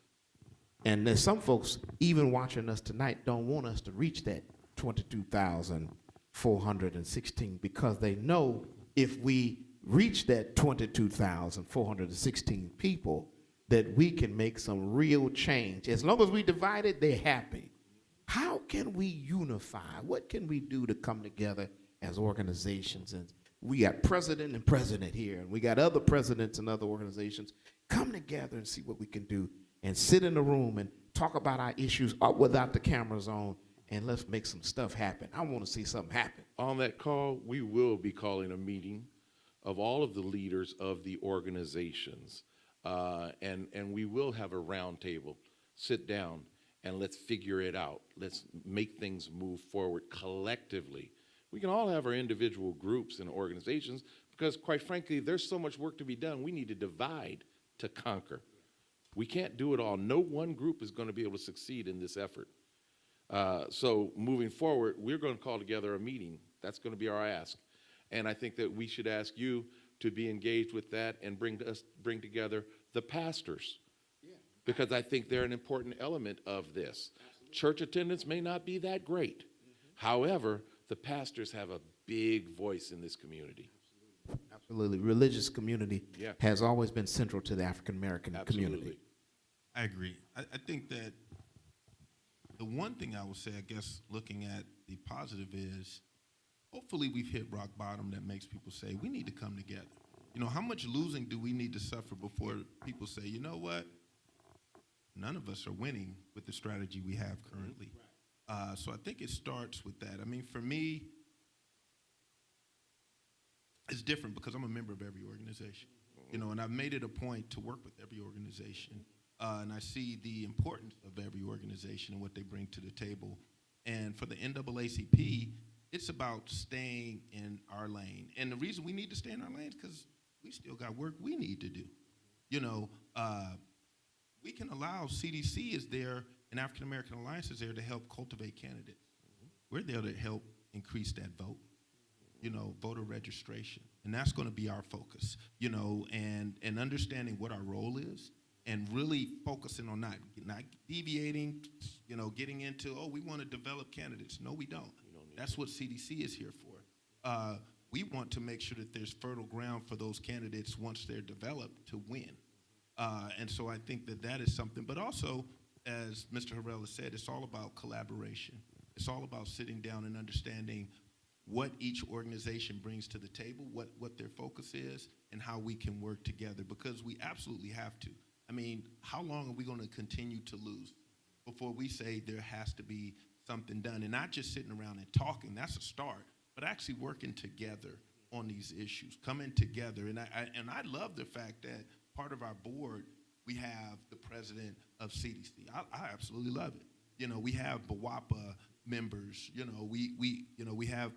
And there's some folks, even watching us tonight, don't want us to reach that 22,416 because they know if we reach that 22,416 people, that we can make some real change. As long as we divide it, they're happy. How can we unify? What can we do to come together as organizations? And we got president and president here, and we got other presidents and other organizations. Come together and see what we can do and sit in the room and talk about our issues without the cameras on, and let's make some stuff happen. I want to see something happen. On that call, we will be calling a meeting of all of the leaders of the organizations, and we will have a roundtable, sit down, and let's figure it out. Let's make things move forward collectively. We can all have our individual groups and organizations because, quite frankly, there's so much work to be done. We need to divide to conquer. We can't do it all. No one group is going to be able to succeed in this effort. So moving forward, we're going to call together a meeting. That's going to be our ask. And I think that we should ask you to be engaged with that and bring together the pastors. Yeah. Because I think they're an important element of this. Absolutely. Church attendance may not be that great. Mm-hmm. However, the pastors have a big voice in this community. Absolutely. Religious community has always been central to the African American community. I agree. I think that the one thing I would say, I guess, looking at the positive is, hopefully we've hit rock bottom that makes people say, we need to come together. You know, how much losing do we need to suffer before people say, you know what? None of us are winning with the strategy we have currently. So I think it starts with that. I mean, for me, it's different because I'm a member of every organization, you know, and I've made it a point to work with every organization. And I see the importance of every organization and what they bring to the table. And for the NAACP, it's about staying in our lane. And the reason we need to stay in our lane is because we still got work we need to do. You know, we can allow CDC is there and African American Alliance is there to help cultivate candidates. We're there to help increase that vote, you know, voter registration. And that's going to be our focus, you know, and understanding what our role is and really focusing on not deviating, you know, getting into, oh, we want to develop candidates. No, we don't. That's what CDC is here for. We want to make sure that there's fertile ground for those candidates once they're developed to win. And so I think that that is something. But also, as Mr. Harrell has said, it's all about collaboration. It's all about sitting down and understanding what each organization brings to the table, what their focus is, and how we can work together, because we absolutely have to. I mean, how long are we going to continue to lose before we say there has to be something done? And not just sitting around and talking, that's a start, but actually working together on these issues, coming together. And I love the fact that part of our board, we have the president of CDC. I absolutely love it. You know, we have BWAPA members. You know, we have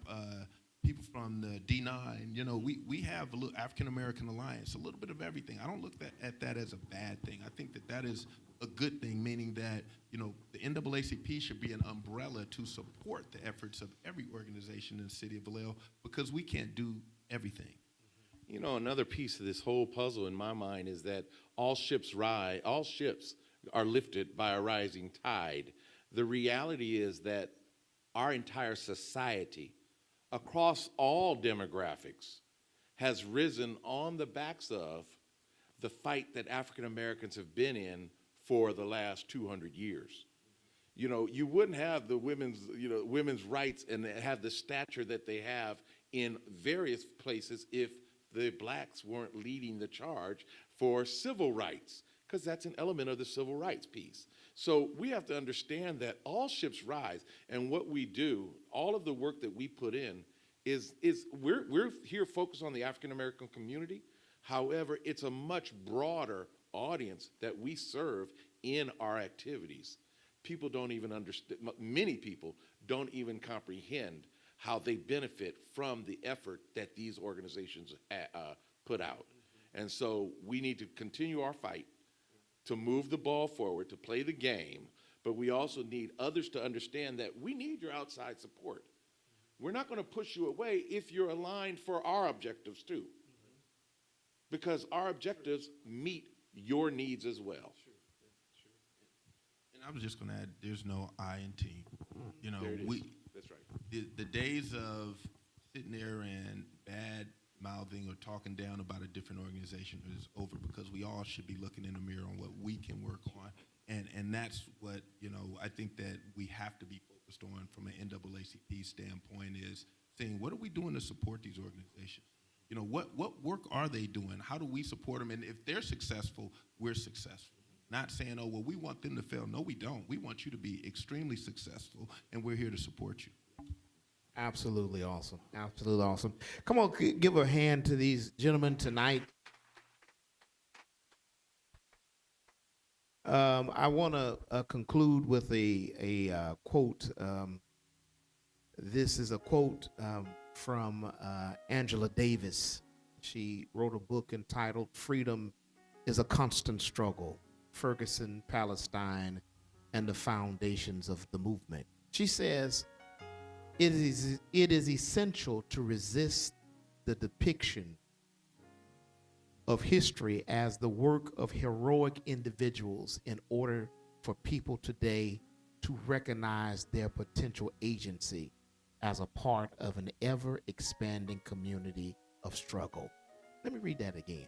people from the D9. You know, we have a little African American Alliance, a little bit of everything. I don't look at that as a bad thing. I think that is a good thing, meaning that, the NAACP should be an umbrella to support the efforts of every organization in the city of Vallejo, because we can't do everything. Another piece of this whole puzzle in my mind is that all ships are lifted by a rising tide. The reality is that our entire society, across all demographics, has risen on the backs of the fight that African Americans have been in for the last 200 years. You wouldn't have the women's rights and have the stature that they have in various places if the blacks weren't leading the charge for civil rights, because that's an element of the civil rights piece. So we have to understand that all ships rise, and what we do, all of the work that we put in, is we're here focused on the African American community. However, it's a much broader audience that we serve in our activities. People don't even understand, many people don't even comprehend how they benefit from the effort that these organizations put out. And so we need to continue our fight to move the ball forward, to play the game, but we also need others to understand that we need your outside support. We're not going to push you away if you're aligned for our objectives too, because our objectives meet your needs as well. And I was just going to add, there's no I in team. There it is. That's right. The days of sitting there and bad mouthing or talking down about a different organization is over, because we all should be looking in the mirror on what we can work on. And that's what, I think that we have to be focused on from an NAACP standpoint, is saying, what are we doing to support these organizations? What work are they doing? How do we support them? And if they're successful, we're successful. Not saying, oh, well, we want them to fail. No, we don't. We want you to be extremely successful, and we're here to support you. Absolutely awesome. Absolutely awesome. Come on, give a hand to these gentlemen tonight. I want to conclude with a quote. This is a quote from Angela Davis. She wrote a book entitled "Freedom is a Constant Struggle: Ferguson, Palestine, and the Foundations of the Movement." She says, it is essential to resist the depiction of history as the work of heroic individuals in order for people today to recognize their potential agency as a part of an ever-expanding community of struggle. Let me read that again.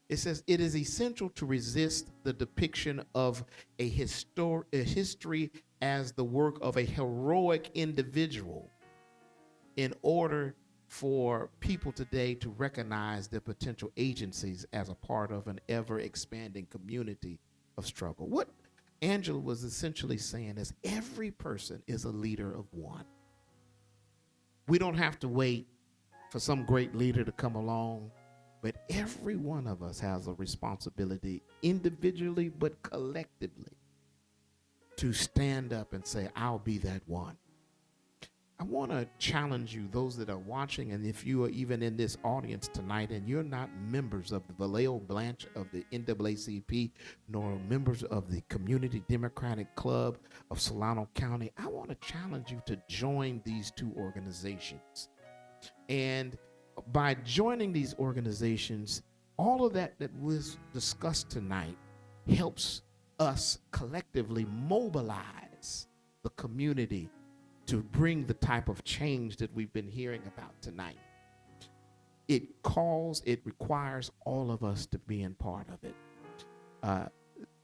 It says, it is essential to resist the depiction of a history as the work of a heroic individual in order for people today to recognize their potential agencies as a part of an ever-expanding community of struggle. What Angela was essentially saying is every person is a leader of one. We don't have to wait for some great leader to come along, but every one of us has a responsibility, individually but collectively, to stand up and say, I'll be that one. I want to challenge you, those that are watching, and if you are even in this audience tonight and you're not members of the Vallejo branch of the NAACP, nor members of the Community Democratic Club of Solano County, I want to challenge you to join these two organizations. And by joining these organizations, all of that was discussed tonight helps us collectively mobilize the community to bring the type of change that we've been hearing about tonight. It requires all of us to be in part of it.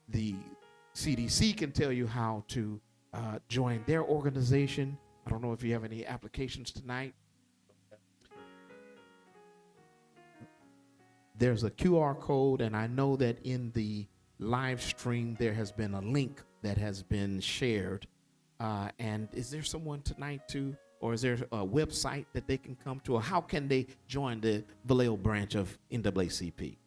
The CDC can tell you how to join their organization. I don't know if you have any applications tonight. There's a QR code, and I know that in the live stream there has been a link that has been shared. And is there someone tonight too, or is there a website that they can come to, or how can they join the Vallejo branch of NAACP?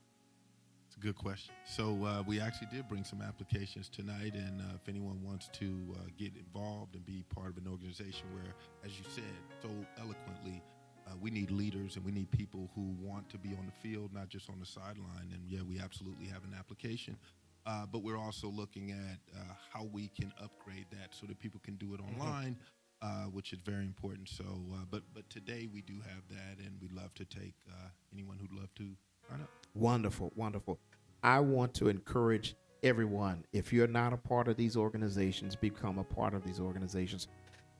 It's a good question. So we actually did bring some applications tonight, and if anyone wants to get involved and be part of an organization where, as you said so eloquently, we need leaders and we need people who want to be on the field, not just on the sideline. And yeah, we absolutely have an application. but we're also looking at how we can upgrade that so that people can do it online, which is very important. So, but today we do have that, and we'd love to take anyone who'd love to sign up. Wonderful, wonderful. I want to encourage everyone, if you're not a part of these organizations, become a part of these organizations.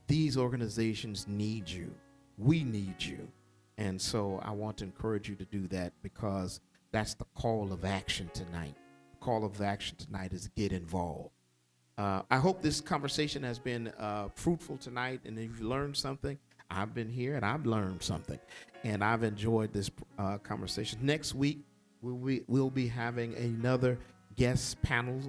These organizations need you. We need you. And so I want to encourage you to do that, because that's the call of action tonight. The call of action tonight is get involved. I hope this conversation has been fruitful tonight, and if you learned something, I've been here and I've learned something, and I've enjoyed this conversation. Next week, we'll be having another guest panel.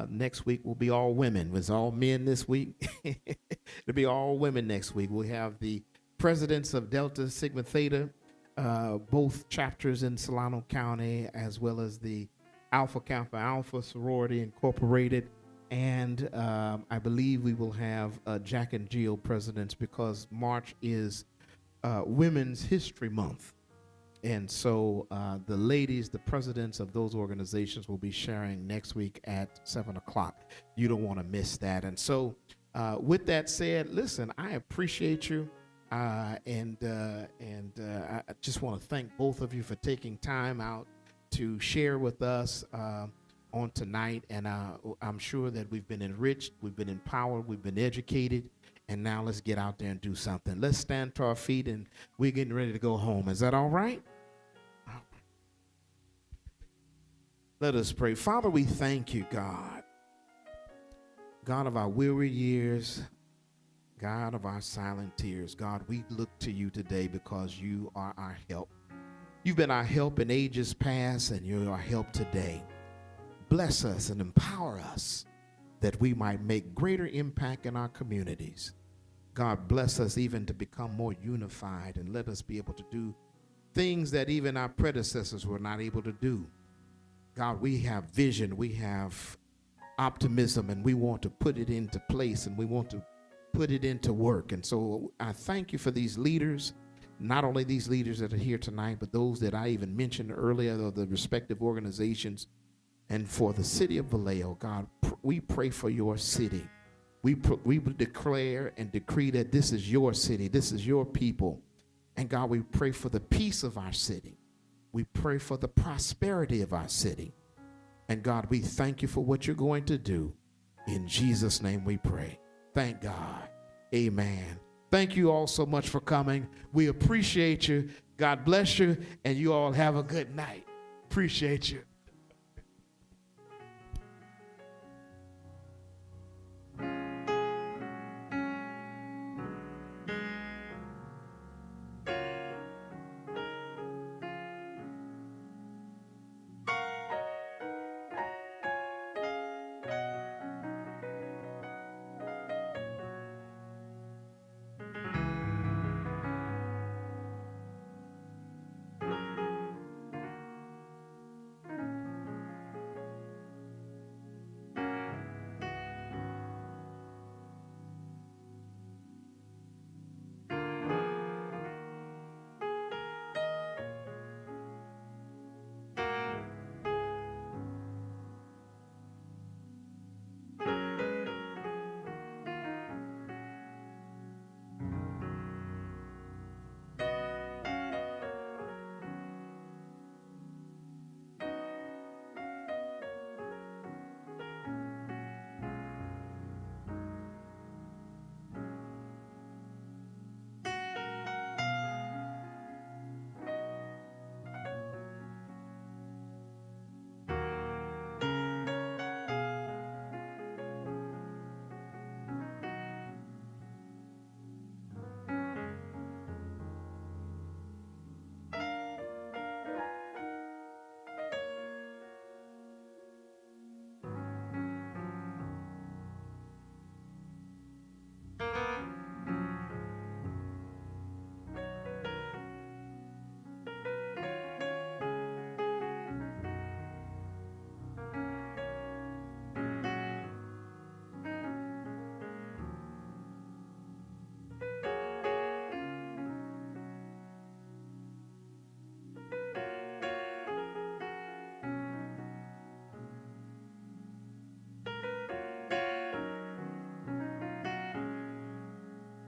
Next week will be all women. It was all men this week. It'll be all women next week. We'll have the presidents of Delta Sigma Theta, both chapters in Solano County, as well as the Alpha Kappa Alpha Sorority Incorporated. And I believe we will have Jack and Jill presidents, because March is Women's History Month. And so the ladies, the presidents of those organizations, will be sharing next week at 7 o'clock. You don't want to miss that. And so with that said, listen, I appreciate you. And I just want to thank both of you for taking time out to share with us on tonight. And I'm sure that we've been enriched, we've been empowered, we've been educated. And now let's get out there and do something. Let's stand to our feet, and we're getting ready to go home. Is that all right? Let us pray. Father, we thank you, God. God of our weary years, God of our silent tears. God, we look to you today because you are our help. You've been our help in ages past, and you're our help today. Bless us and empower us that we might make greater impact in our communities. God, bless us even to become more unified, and let us be able to do things that even our predecessors were not able to do. God, we have vision, we have optimism, and we want to put it into place, and we want to put it into work. And so I thank you for these leaders, not only these leaders that are here tonight, but those that I even mentioned earlier, of the respective organizations. And for the city of Vallejo, God, we pray for your city. We declare and decree that this is your city, this is your people. And God, we pray for the peace of our city. We pray for the prosperity of our city. And God, we thank you for what you're going to do. In Jesus' name we pray. Thank God. Amen. Thank you all so much for coming. We appreciate you. God bless you, and you all have a good night. Appreciate you.